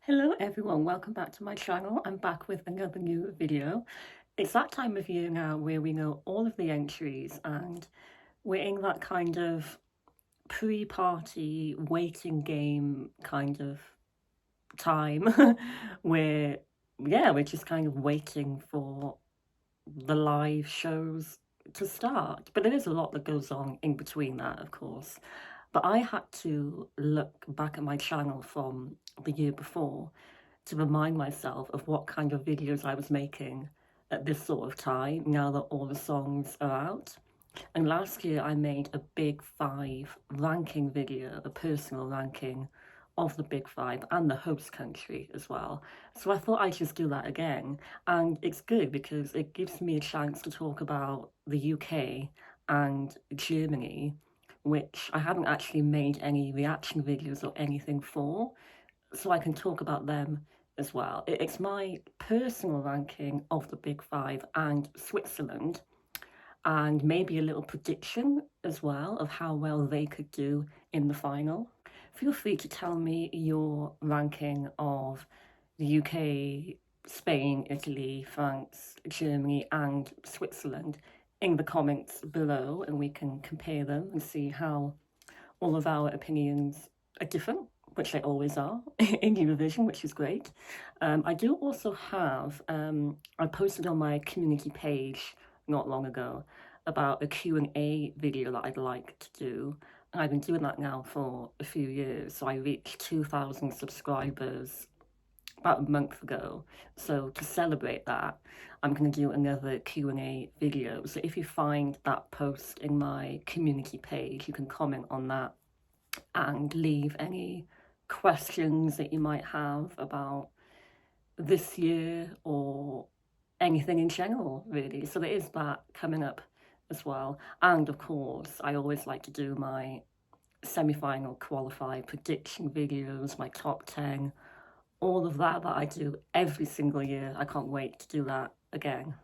Hello everyone, welcome back to my channel. I'm back with another new video. It's that time of year now where we know all of the entries and we're in that kind of pre-party waiting game kind of time where, yeah, we're just kind of waiting for the live shows to start. But there is a lot that goes on in between that, of course. But I had to look back at my channel from the year before to remind myself of what kind of videos I was making at this sort of time, now that all the songs are out. And last year I made a Big Five ranking video, a personal ranking of the Big Five and the host country as well. So I thought I'd just do that again. And it's good because it gives me a chance to talk about the UK and Germany, which I haven't actually made any reaction videos or anything for. So I can talk about them as well. It's my personal ranking of the Big Five and Switzerland, and maybe a little prediction as well of how well they could do in the final. Feel free to tell me your ranking of the UK, Spain, Italy, France, Germany, and Switzerland in the comments below, and we can compare them and see how all of our opinions are different, which they always are in Eurovision, which is great. I do also have, I posted on my community page not long ago about a Q&A video that I'd like to do. And I've been doing that now for a few years. So I reached 2,000 subscribers about a month ago. So to celebrate that, I'm going to do another Q&A video. So if you find that post in my community page, you can comment on that and leave any questions that you might have about this year or anything in general, really. So there is that coming up as well. And of course, I always like to do my semi-final qualify prediction videos, my top 10, all of that I do every single year. I can't wait to do that again.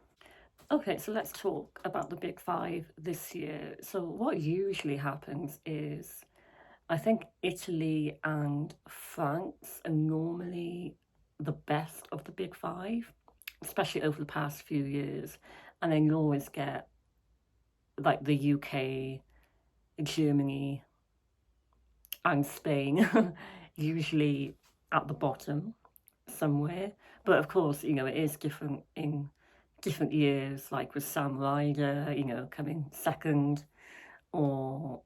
Okay, so let's talk about the Big Five this year. So what usually happens is I think Italy and France are normally the best of the Big Five, especially over the past few years. And then you always get like the UK, Germany, and Spain, usually at the bottom somewhere. But of course, you know, it is different in different years, like with Sam Ryder, you know, coming second, or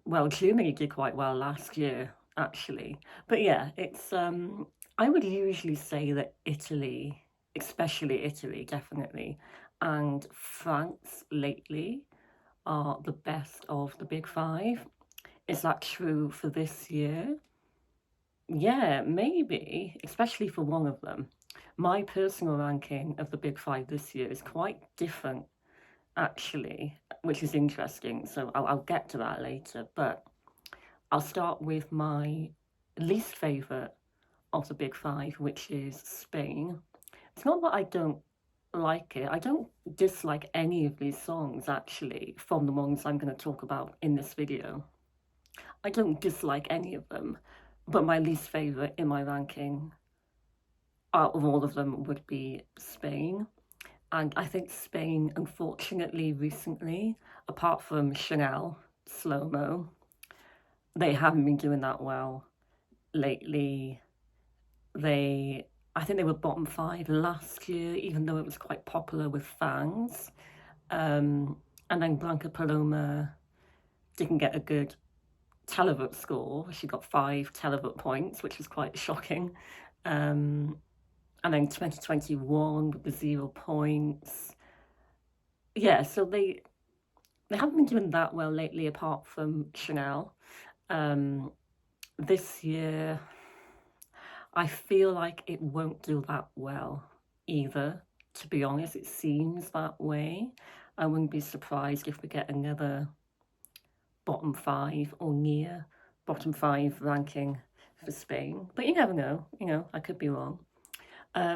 well, Germany did quite well last year, actually. But yeah, it's I would usually say that Italy, especially Italy, definitely, and France lately are the best of the Big Five. Is that true for this year? Yeah, maybe, especially for one of them. My personal ranking of the Big Five this year is quite different, actually, which is interesting. So I'll get to that later. But I'll start with my least favourite of the Big Five, which is Spain. It's not that I don't like it. I don't dislike any of these songs, actually, from the ones I'm going to talk about in this video. I don't dislike any of them, but my least favourite in my ranking out of all of them would be Spain. And I think Spain, unfortunately, recently, apart from Chanel, Slow Mo, they haven't been doing that well lately. I think they were bottom five last year, even though it was quite popular with fans. And then Blanca Paloma didn't get a good televote score. She got 5 televote points, which was quite shocking. And then 2021 with the 0 points. Yeah, so they haven't been doing that well lately, apart from Chanel. This year, I feel like it won't do that well either, to be honest. It seems that way. I wouldn't be surprised if we get another bottom 5 or near bottom 5 ranking for Spain. But you never know, you know, I could be wrong.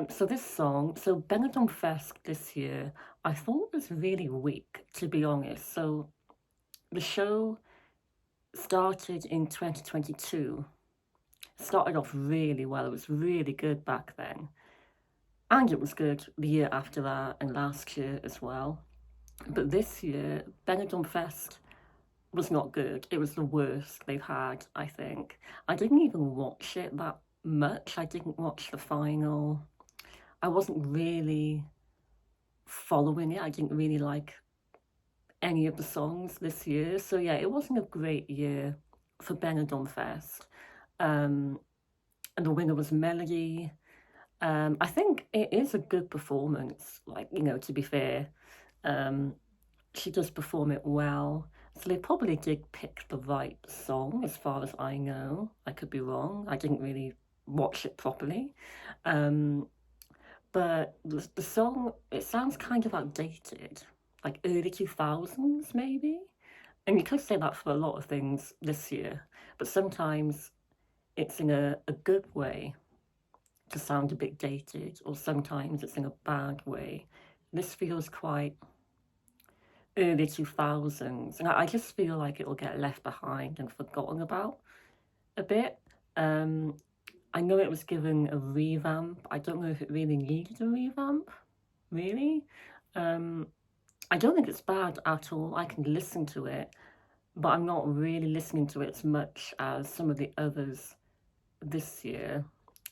So this song, so Benidorm Fest this year, I thought was really weak, to be honest. So the show started in 2022. started off really well. It was really good back then. And it was good the year after that and last year as well. But this year, Benidorm Fest was not good. It was the worst they've had, I think. I didn't even watch it that much. I didn't watch the final. I wasn't really following it. I didn't really like any of the songs this year. So yeah, it wasn't a great year for Benidorm Fest. Um, and the winner was Melody. I think it is a good performance, like, to be fair. Um, she does perform it well. So they probably did pick the right song, as far as I know. I could be wrong. I didn't really watch it properly. Um, but the song, it sounds kind of outdated, like early 2000s maybe. And you could say that for a lot of things this year, but sometimes it's in a good way to sound a bit dated, or sometimes it's in a bad way. This feels quite early 2000s, and I just feel like it'll get left behind and forgotten about a bit. Um, I know it was given a revamp. I don't know if it really needed a revamp, really. Um, I don't think it's bad at all. I can listen to it, but I'm not really listening to it as much as some of the others this year.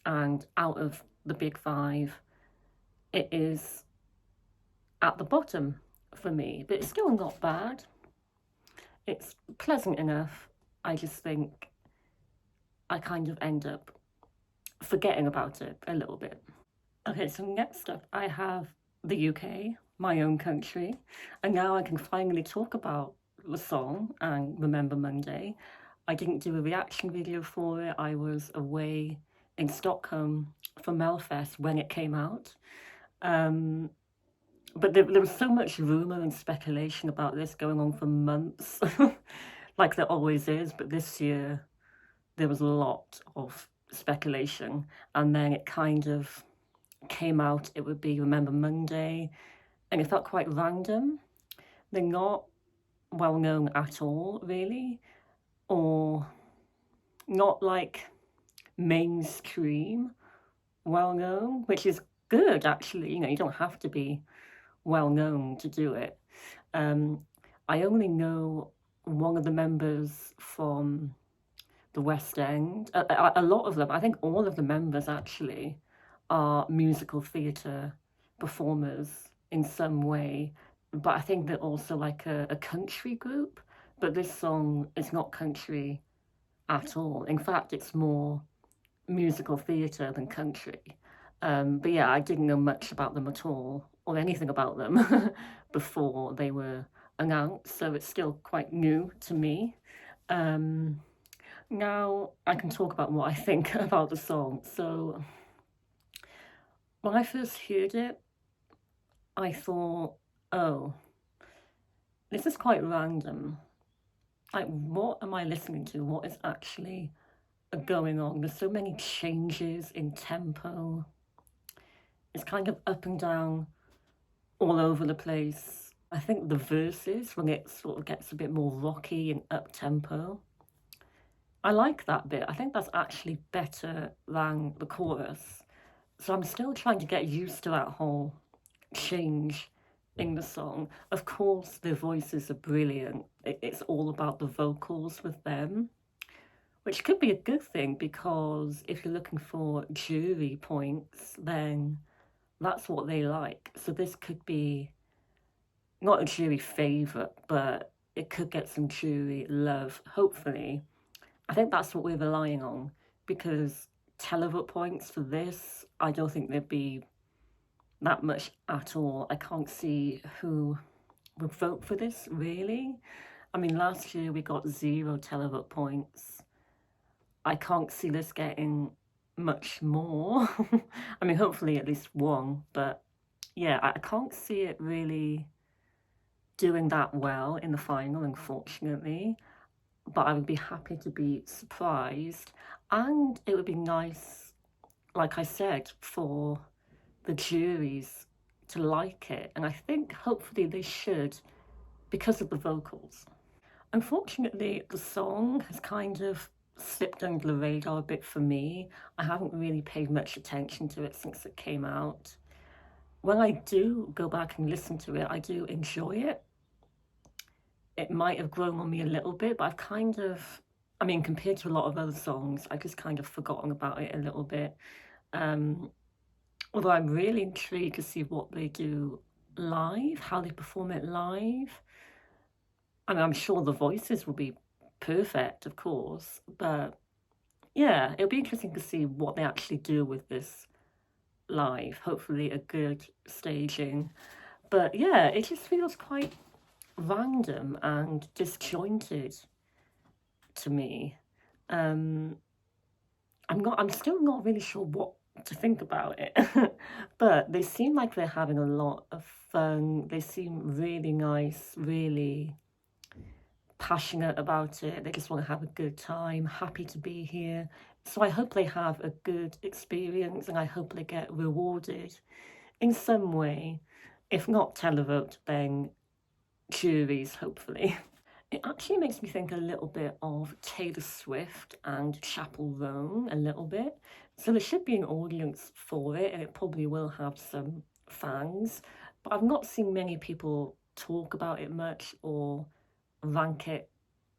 And out of the big five, it is at the bottom for me, but it's still not bad. It's pleasant enough. I just think I kind of end up forgetting about it a little bit. Okay, so next up, I have the UK, my own country, and now I can finally talk about the song and Remember Monday. I didn't do a reaction video for it. I was away in Stockholm for Melfest when it came out. Um, but there was so much rumour and speculation about this going on for months, like there always is. But this year, there was a lot of speculation. And then it kind of came out, it would be Remember Monday. And it felt quite random. They're not well known at all, really, or not like mainstream well known, which is good actually. You don't have to be well known to do it. I only know one of the members from the West End. A lot of them, I think all of the members actually, are musical theatre performers in some way. But I think they're also like a country group. But this song is not country at all. In fact, it's more musical theatre than country. But yeah, I didn't know much about them at all, or anything about them before they were announced, so it's still quite new to me. Um, Now I can talk about what I think about the song. So when I first heard it, I thought, oh, this is quite random. Like, what am I listening to? What is actually going on? There's so many changes in tempo. It's kind of up and down all over the place. I think the verses, when it sort of gets a bit more rocky and up tempo, I like that bit. I think that's actually better than the chorus. So I'm still trying to get used to that whole change in the song. Of course, their voices are brilliant. It's all about the vocals with them, which could be a good thing because if you're looking for jury points, then that's what they like. So this could be not a jury favourite, but it could get some jury love, hopefully. I think that's what we're relying on because televote points for this, I don't think there'd be that much at all. I can't see who would vote for this, really. I mean, last year we got 0 televote points. I can't see this getting much more. I mean, hopefully at least 1, but yeah, I can't see it really doing that well in the final, unfortunately. But I would be happy to be surprised. And it would be nice, like I said, for the juries to like it. And I think hopefully they should because of the vocals. Unfortunately, the song has kind of slipped under the radar a bit for me. I haven't really paid much attention to it since it came out. When I do go back and listen to it, I do enjoy it. It might have grown on me a little bit, but I've kind of, I mean, compared to a lot of other songs, I just kind of forgotten about it a little bit. Um, Although I'm really intrigued to see what they do live, how they perform it live. I mean, I'm sure the voices will be perfect, of course, but yeah, it'll be interesting to see what they actually do with this live. Hopefully, a good staging. But yeah, it just feels quite random and disjointed to me. Um, I'm still not really sure what to think about it. But they seem like they're having a lot of fun. They seem really nice, really passionate about it. They just want to have a good time, happy to be here. So I hope they have a good experience and I hope they get rewarded in some way. If not televote, then juries, hopefully. It actually makes me think a little bit of Taylor Swift and Chapel Roan a little bit. So there should be an audience for it, and it probably will have some fans. But I've not seen many people talk about it much or rank it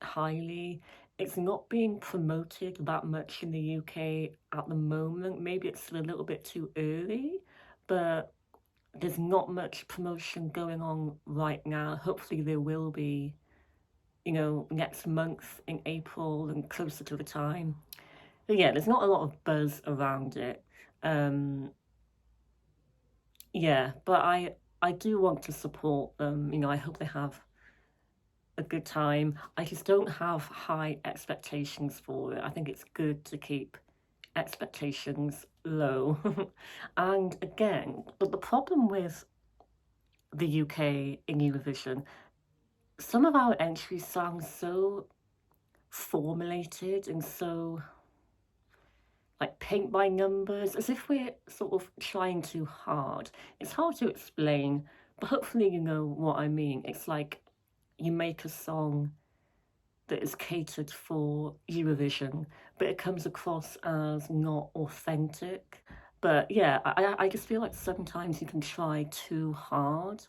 highly. It's not being promoted that much in the UK at the moment. Maybe it's still a little bit too early, but there's not much promotion going on right now. Hopefully there will be, next month in April and closer to the time. But yeah, there's not a lot of buzz around it. Um, yeah, but I do want to support them. I hope they have a good time. I just don't have high expectations for it. I think it's good to keep expectations low. And again, but the problem with the UK in Eurovision, some of our entries sound so formulated and so like paint by numbers, as if we're sort of trying too hard. It's hard to explain, but hopefully you know what I mean. It's like you make a song that is catered for Eurovision, but it comes across as not authentic. But yeah, I just feel like sometimes you can try too hard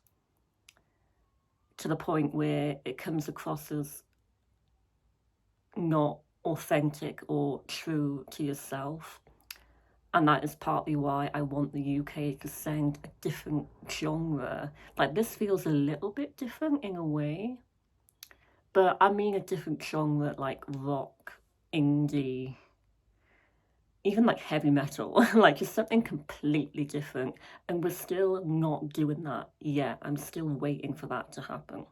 to the point where it comes across as not authentic or true to yourself. And that is partly why I want the UK to send a different genre. Like, this feels a little bit different in a way, but I mean a different genre like rock, indie, even like heavy metal, like just something completely different. And we're still not doing that yet. I'm still waiting for that to happen.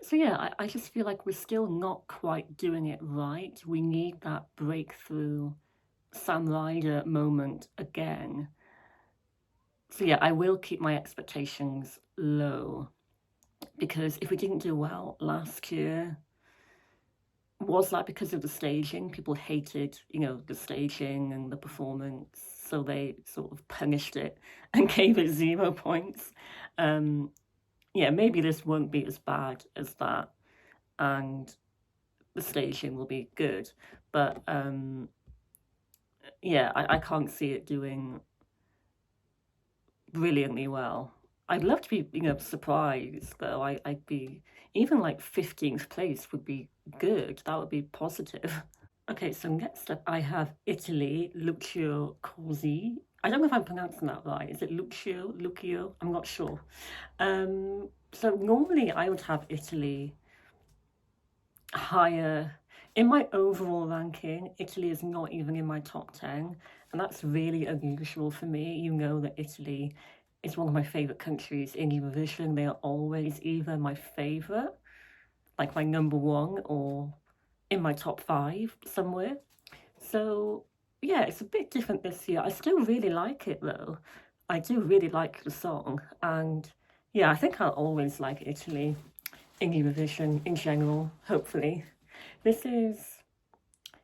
So yeah, I just feel like we're still not quite doing it right. We need that breakthrough Sam Ryder moment again. So yeah, I will keep my expectations low, because if we didn't do well last year, was that because of the staging? People hated, the staging and the performance, so they sort of punished it and gave it 0 points. Um, yeah, maybe this won't be as bad as that, and the staging will be good. But yeah, I can't see it doing brilliantly well. I'd love to be, surprised though. I'd be, even like 15th place would be good. That would be positive. Okay, so next up I have Italy, Lucio Corsi. I don't know if I'm pronouncing that right. Is it Lucio? I'm not sure. So normally I would have Italy higher. In my overall ranking, Italy is not even in my top 10, and that's really unusual for me. You know that Italy is one of my favourite countries in Eurovision. They are always either my favourite, like my number one, or in my top 5 somewhere. So yeah, it's a bit different this year. I still really like it though. I do really like the song, and yeah, I think I'll always like Italy in Eurovision in general, hopefully. This is,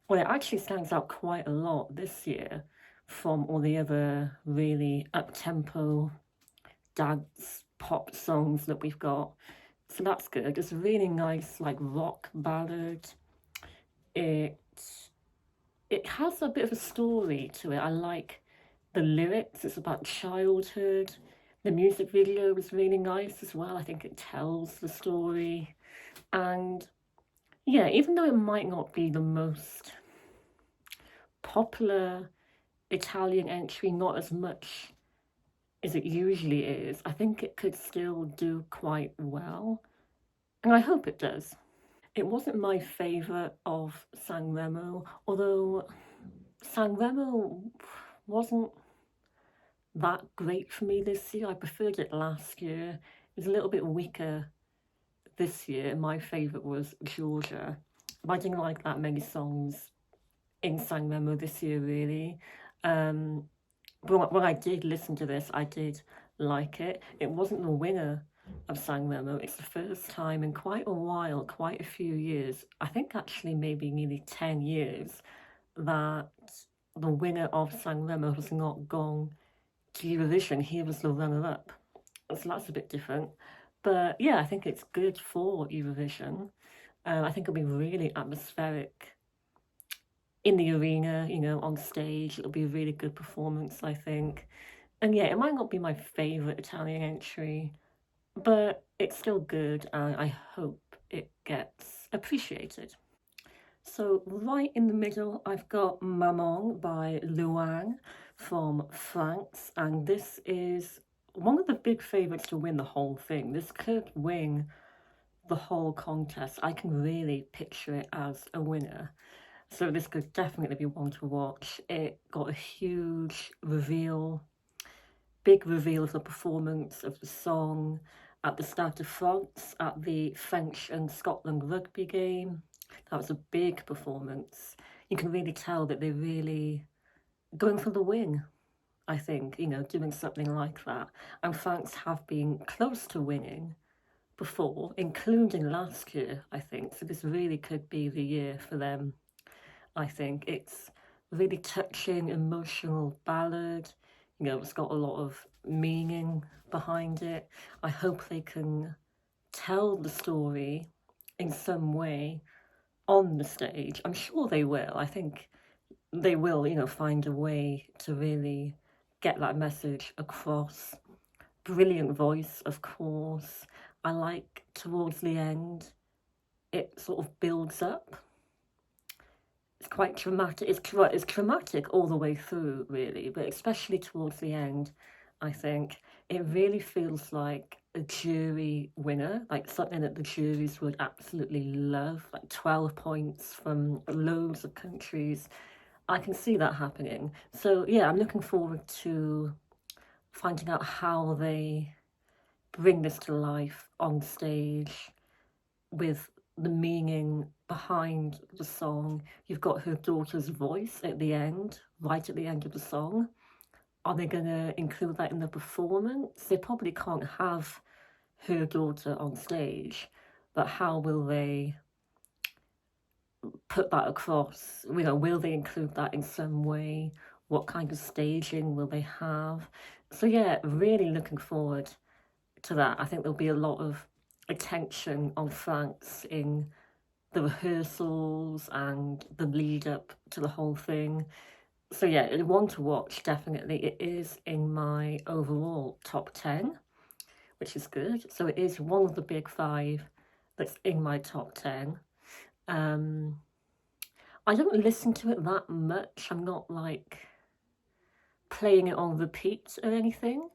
well, it actually stands out quite a lot this year from all the other really up-tempo dance pop songs that we've got. So that's good. It's a really nice like rock ballad. It it has a bit of a story to it. I like the lyrics, it's about childhood. The music video was really nice as well. I think it tells the story. And yeah, even though it might not be the most popular Italian entry, not as much as it usually is, I think it could still do quite well. And I hope it does. It wasn't my favourite of Sanremo, although Sanremo wasn't that great for me this year. I preferred it last year. It was a little bit weaker this year. My favourite was Georgia. But I didn't like that many songs in Sanremo this year, really. Um, but when I did listen to this, I did like it. It wasn't the winner of Sanremo. It's the first time in quite a while, quite a few years, I think actually maybe nearly 10 years, that the winner of Sanremo has not gone to Eurovision. He was the runner-up. So that's a bit different. But yeah, I think it's good for Eurovision. I think it'll be really atmospheric in the arena, on stage. It'll be a really good performance, I think. And yeah, it might not be my favourite Italian entry, but it's still good and I hope it gets appreciated. So right in the middle, I've got Maman by Luang from France, and this is one of the big favourites to win the whole thing. This could win the whole contest. I can really picture it as a winner. So this could definitely be one to watch. It got a huge reveal, big reveal of the performance of the song at the Stade de France at the French and Scotland rugby game. That was a big performance. You can really tell that they're really going for the win, I think, doing something like that. And France have been close to winning before, including last year, I think. So this really could be the year for them, I think. It's a really touching, emotional ballad. It's got a lot of meaning behind it. I hope they can tell the story in some way on the stage. I'm sure they will. I think they will, find a way to really get that message across. Brilliant voice, of course. I like towards the end, it sort of builds up. It's quite dramatic. It's dramatic all the way through, really, but especially towards the end, I think it really feels like a jury winner, like something that the juries would absolutely love, like 12 points from loads of countries. I can see that happening. So yeah, I'm looking forward to finding out how they bring this to life on stage with the meaning behind the song. You've got her daughter's voice at the end, right at the end of the song. Are they going to include that in the performance? They probably can't have her daughter on stage, but how will they put that across? Will they include that in some way? What kind of staging will they have? So yeah, really looking forward to that. I think there'll be a lot of attention on France in the rehearsals and the lead up to the whole thing. So yeah, one to watch, definitely. It is in my overall top 10, which is good. So it is one of the big five that's in my top 10. Um, I don't listen to it that much. I'm not like playing it on repeat or anything,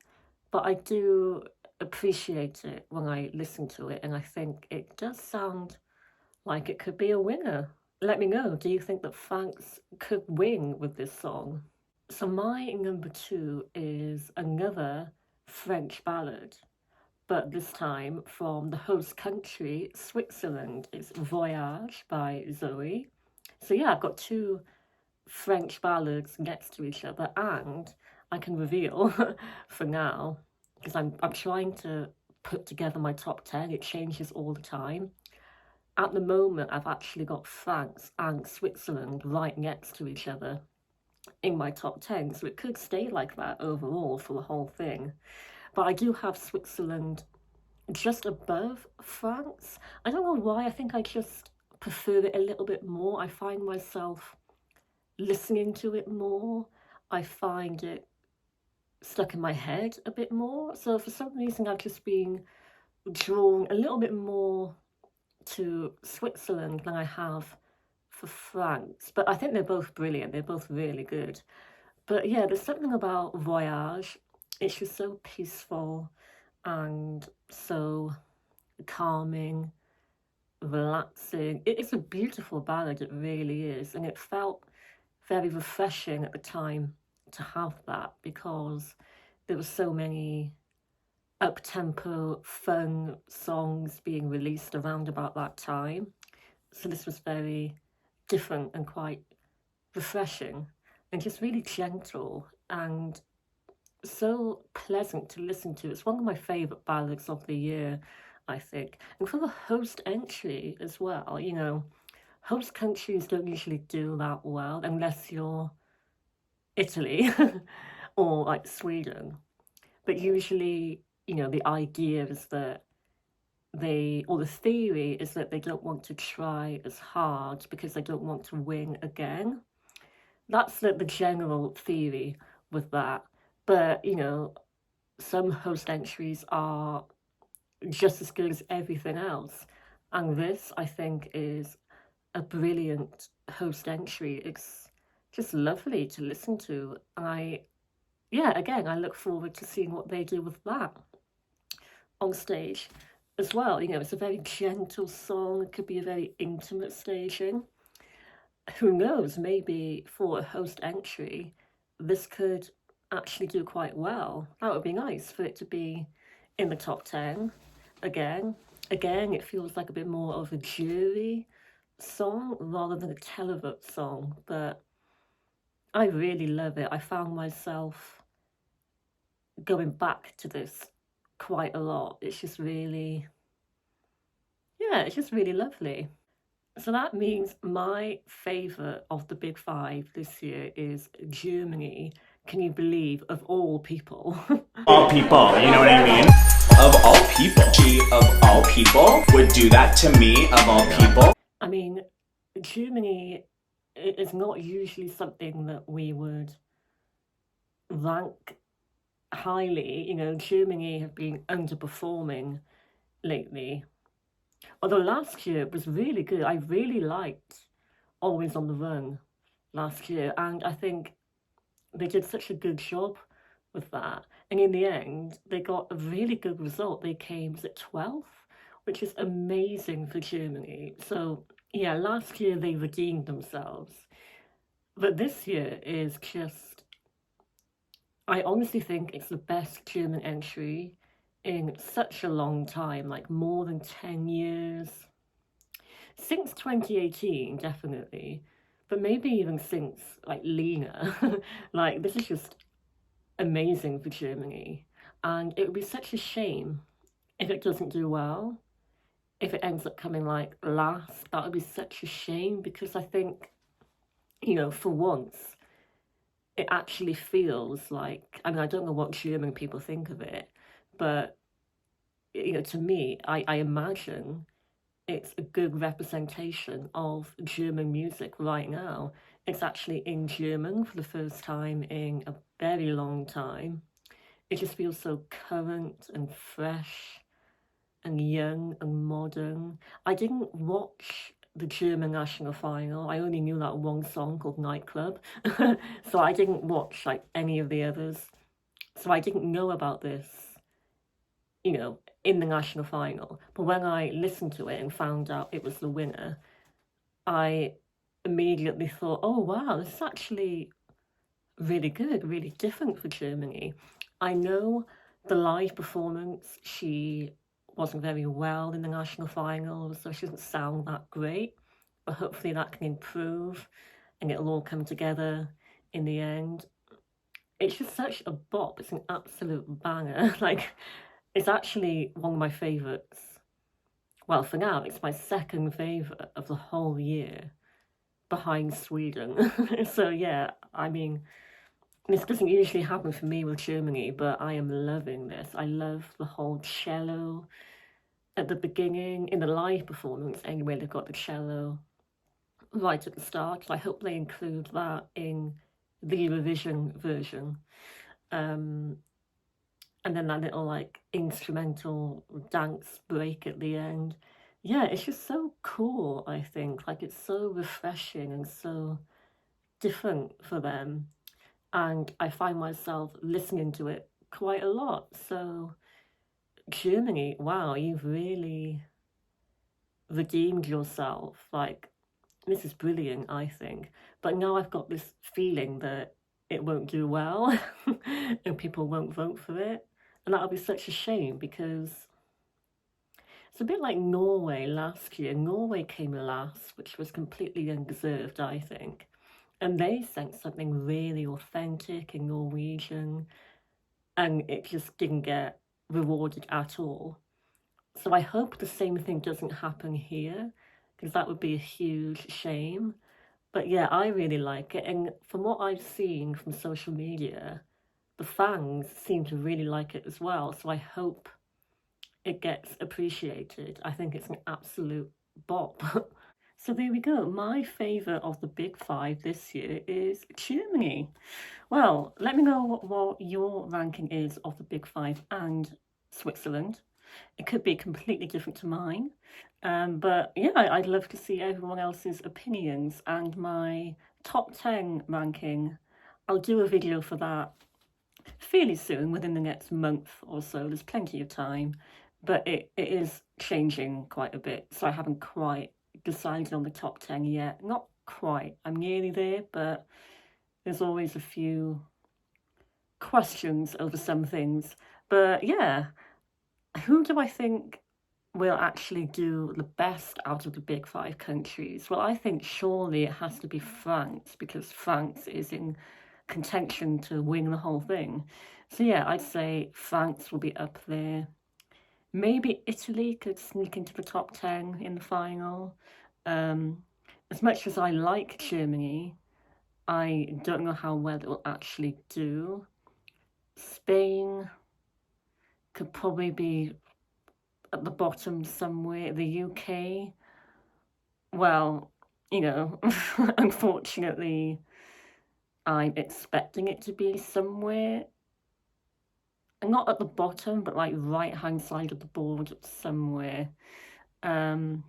but I do appreciate it when I listen to it, and I think it does sound like it could be a winner. Let me know, do you think that France could win with this song? So my number two is another French ballad, but this time from the host country, Switzerland. It's Voyage by Zoe. So yeah, I've got two French ballads next to each other, and I can reveal for now, because I'm trying to put together my top 10. It changes all the time. At the moment, I've actually got France and Switzerland right next to each other in my top 10, so it could stay like that overall for the whole thing. But I do have Switzerland just above France. I don't know why, I think I just prefer it a little bit more. I find myself listening to it more, I find it stuck in my head a bit more. So for some reason, I've just been drawn a little bit more to Switzerland than I have for France. But I think they're both brilliant. They're both really good. But yeah, there's something about Voyage. It's just so peaceful and so calming, relaxing. It is a beautiful ballad, it really is. And it felt very refreshing at the time to have that because there were so many up-tempo, fun songs being released around about that time. So this was very different and quite refreshing and just really gentle and so pleasant to listen to. It's one of my favourite ballads of the year, I think. And for the host entry as well, you know, host countries don't usually do that well unless you're Italy or like Sweden. But usually, you know, the idea is that or the theory is that they don't want to try as hard because they don't want to win again. That's the general theory with that. But, you know, some host entries are just as good as everything else. And this, I think, is a brilliant host entry. It's just lovely to listen to. Yeah, again, I look forward to seeing what they do with that on stage as well. You know, it's a very gentle song. It could be a very intimate staging. Who knows, maybe for a host entry, this could actually do quite well. That would be nice for it to be in the top 10 again. Again, it feels like a bit more of a jury song rather than a televote song, but I really love it. I found myself going back to this quite a lot. It's just really, yeah, it's just really lovely. So that means my favourite of the big five this year is Germany. Can you believe, of all people? All people, you know what I mean? Of all people. She, of all people, would do that to me, of all people. I mean, Germany is not usually something that we would rank highly. You know, Germany have been underperforming lately. Although last year was really good. I really liked Always on the Run last year, and I think they did such a good job with that. And in the end, they got a really good result. They came at 12th, which is amazing for Germany. So yeah, last year they redeemed themselves. But this year is just, I honestly think it's the best German entry in such a long time, like more than 10 years. Since 2018, definitely. But maybe even since, like, Lena. Like, this is just amazing for Germany. And it would be such a shame if it doesn't do well. If it ends up coming, like, last, that would be such a shame because I think, you know, for once, it actually feels like, I mean, I don't know what German people think of it, but, you know, to me, I imagine it's a good representation of German music right now. It's actually in German for the first time in a very long time. It just feels so current and fresh and young and modern. I didn't watch the German national final. I only knew that one song called Nightclub. So I didn't watch like any of the others. So I didn't know about this, you know, in the national final. But when I listened to it and found out it was the winner, I immediately thought, oh wow, this is actually really good, really different for Germany. I know the live performance, she wasn't very well in the national final, so she doesn't sound that great, but hopefully that can improve and it'll all come together in the end. It's just such a bop, it's an absolute banger. Like, it's actually one of my favourites. Well, for now, it's my second favourite of the whole year, behind Sweden. So yeah, I mean, this doesn't usually happen for me with Germany, but I am loving this. I love the whole cello at the beginning, in the live performance anyway, they've got the cello right at the start. I hope they include that in the Eurovision version. Um, and then that little like instrumental dance break at the end. Yeah, it's just so cool, I think. Like it's so refreshing and so different for them. And I find myself listening to it quite a lot. So Germany, wow, you've really redeemed yourself. Like this is brilliant, I think. But now I've got this feeling that it won't do well and people won't vote for it. And that'll be such a shame because it's a bit like Norway last year. Norway came last, which was completely undeserved, I think. And they sent something really authentic and Norwegian, and it just didn't get rewarded at all. So I hope the same thing doesn't happen here, because that would be a huge shame. But yeah, I really like it. And from what I've seen from social media, the fans seem to really like it as well. So I hope it gets appreciated. I think it's an absolute bop. So there we go. My favourite of the big five this year is Germany. Well, let me know what your ranking is of the big five and Switzerland. It could be completely different to mine. But yeah, I'd love to see everyone else's opinions and my top 10 ranking. I'll do a video for that fairly soon, within the next month or so. There's plenty of time, but it is changing quite a bit. So I haven't quite decided on the top 10 yet. Not quite. I'm nearly there, but there's always a few questions over some things. But yeah, who do I think will actually do the best out of the big five countries? Well, I think surely it has to be France, because France is in contention to win the whole thing. So yeah, I'd say France will be up there. Maybe Italy could sneak into the top 10 in the final. As much as I like Germany, I don't know how well it will actually do. Spain could probably be at the bottom somewhere. The UK, well, you know, unfortunately, I'm expecting it to be somewhere, not at the bottom, but like right-hand side of the board somewhere. And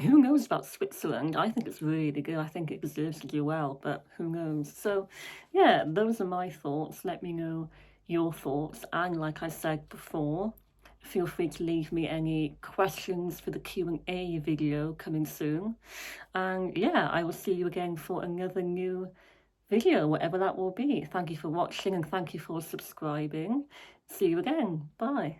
who knows about Switzerland? I think it's really good. I think it deserves to do well, but who knows? So yeah, those are my thoughts. Let me know your thoughts. And like I said before, feel free to leave me any questions for the Q&A video coming soon. And yeah, I will see you again for another new video, whatever that will be. Thank you for watching and thank you for subscribing. See you again. Bye.